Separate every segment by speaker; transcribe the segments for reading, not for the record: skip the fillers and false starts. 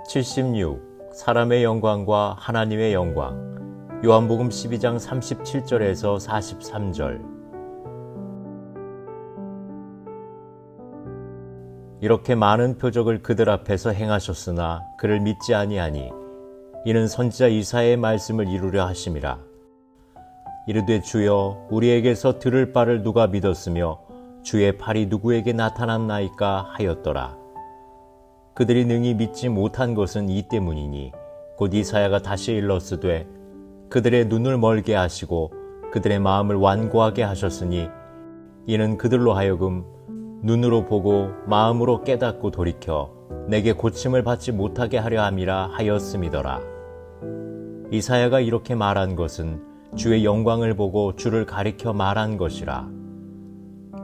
Speaker 1: 76. 사람의 영광과 하나님의 영광. 요한복음 12장 37절에서 43절. 이렇게 많은 표적을 그들 앞에서 행하셨으나 그를 믿지 아니하니 이는 선지자 이사야의 말씀을 이루려 하심이라. 이르되 주여 우리에게서 들을 바를 누가 믿었으며 주의 팔이 누구에게 나타났나이까 하였더라. 그들이 능히 믿지 못한 것은 이 때문이니 곧 이사야가 다시 일렀으되 그들의 눈을 멀게 하시고 그들의 마음을 완고하게 하셨으니 이는 그들로 하여금 눈으로 보고 마음으로 깨닫고 돌이켜 내게 고침을 받지 못하게 하려 함이라 하였음이더라. 이사야가 이렇게 말한 것은 주의 영광을 보고 주를 가리켜 말한 것이라.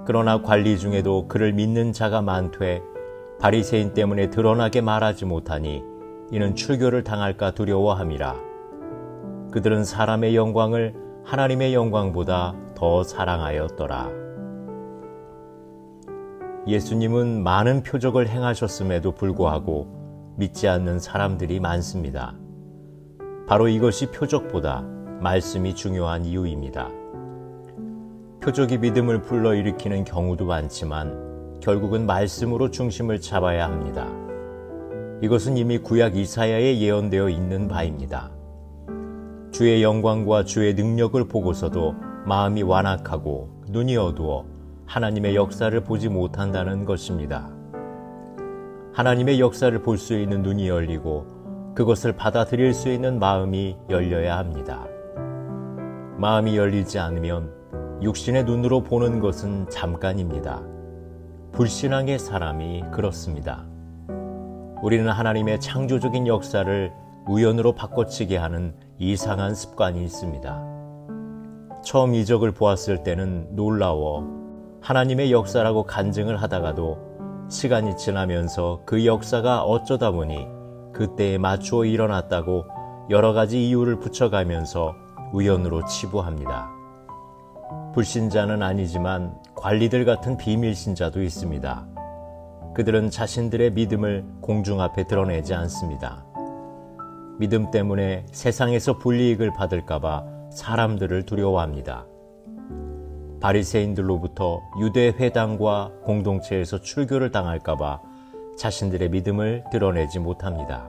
Speaker 1: 그러나 관리 중에도 그를 믿는 자가 많되 바리새인 때문에 드러나게 말하지 못하니 이는 출교를 당할까 두려워함이라. 그들은 사람의 영광을 하나님의 영광보다 더 사랑하였더라. 예수님은 많은 표적을 행하셨음에도 불구하고 믿지 않는 사람들이 많습니다. 바로 이것이 표적보다 말씀이 중요한 이유입니다. 표적이 믿음을 불러일으키는 경우도 많지만 결국은 말씀으로 중심을 잡아야 합니다. 이것은 이미 구약 이사야에 예언되어 있는 바입니다. 주의 영광과 주의 능력을 보고서도 마음이 완악하고 눈이 어두워 하나님의 역사를 보지 못한다는 것입니다. 하나님의 역사를 볼 수 있는 눈이 열리고 그것을 받아들일 수 있는 마음이 열려야 합니다. 마음이 열리지 않으면 육신의 눈으로 보는 것은 잠깐입니다. 불신앙의 사람이 그렇습니다. 우리는 하나님의 창조적인 역사를 우연으로 바꿔치게 하는 이상한 습관이 있습니다. 처음 이적을 보았을 때는 놀라워 하나님의 역사라고 간증을 하다가도 시간이 지나면서 그 역사가 어쩌다 보니 그때에 맞추어 일어났다고 여러 가지 이유를 붙여가면서 우연으로 치부합니다. 불신자는 아니지만 관리들 같은 비밀신자도 있습니다. 그들은 자신들의 믿음을 공중 앞에 드러내지 않습니다. 믿음 때문에 세상에서 불이익을 받을까봐 사람들을 두려워합니다. 바리새인들로부터 유대 회당과 공동체에서 출교를 당할까봐 자신들의 믿음을 드러내지 못합니다.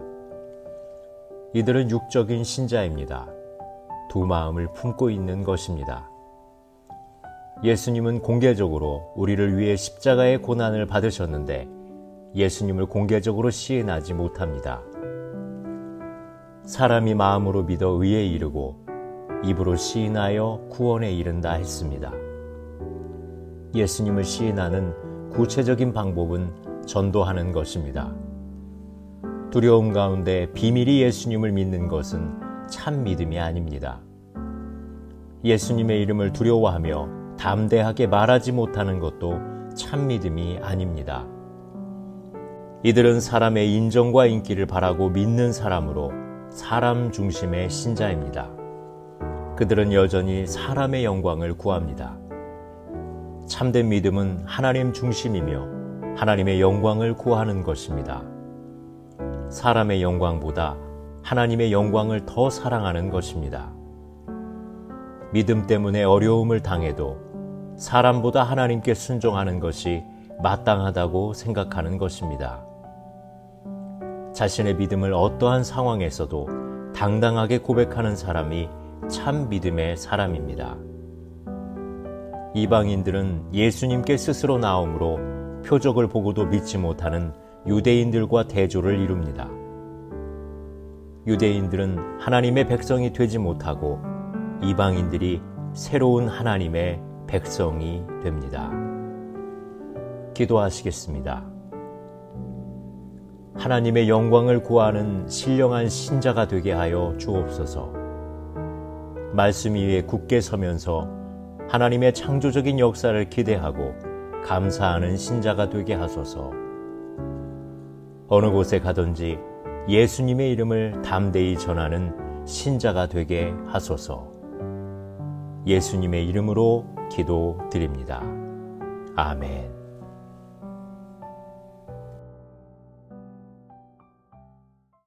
Speaker 1: 이들은 육적인 신자입니다. 두 마음을 품고 있는 것입니다. 예수님은 공개적으로 우리를 위해 십자가의 고난을 받으셨는데 예수님을 공개적으로 시인하지 못합니다. 사람이 마음으로 믿어 의에 이르고 입으로 시인하여 구원에 이른다 했습니다. 예수님을 시인하는 구체적인 방법은 전도하는 것입니다. 두려움 가운데 비밀이 예수님을 믿는 것은 참 믿음이 아닙니다. 예수님의 이름을 두려워하며 담대하게 말하지 못하는 것도 참 믿음이 아닙니다. 이들은 사람의 인정과 인기를 바라고 믿는 사람으로 사람 중심의 신자입니다. 그들은 여전히 사람의 영광을 구합니다. 참된 믿음은 하나님 중심이며 하나님의 영광을 구하는 것입니다. 사람의 영광보다 하나님의 영광을 더 사랑하는 것입니다. 믿음 때문에 어려움을 당해도 사람보다 하나님께 순종하는 것이 마땅하다고 생각하는 것입니다. 자신의 믿음을 어떠한 상황에서도 당당하게 고백하는 사람이 참 믿음의 사람입니다. 이방인들은 예수님께 스스로 나옴으로 표적을 보고도 믿지 못하는 유대인들과 대조를 이룹니다. 유대인들은 하나님의 백성이 되지 못하고 이방인들이 새로운 하나님의 백성이 됩니다. 기도하시겠습니다. 하나님의 영광을 구하는 신령한 신자가 되게 하여 주옵소서. 말씀 위에 굳게 서면서 하나님의 창조적인 역사를 기대하고 감사하는 신자가 되게 하소서. 어느 곳에 가든지 예수님의 이름을 담대히 전하는 신자가 되게 하소서. 예수님의 이름으로 기도드립니다. 아멘.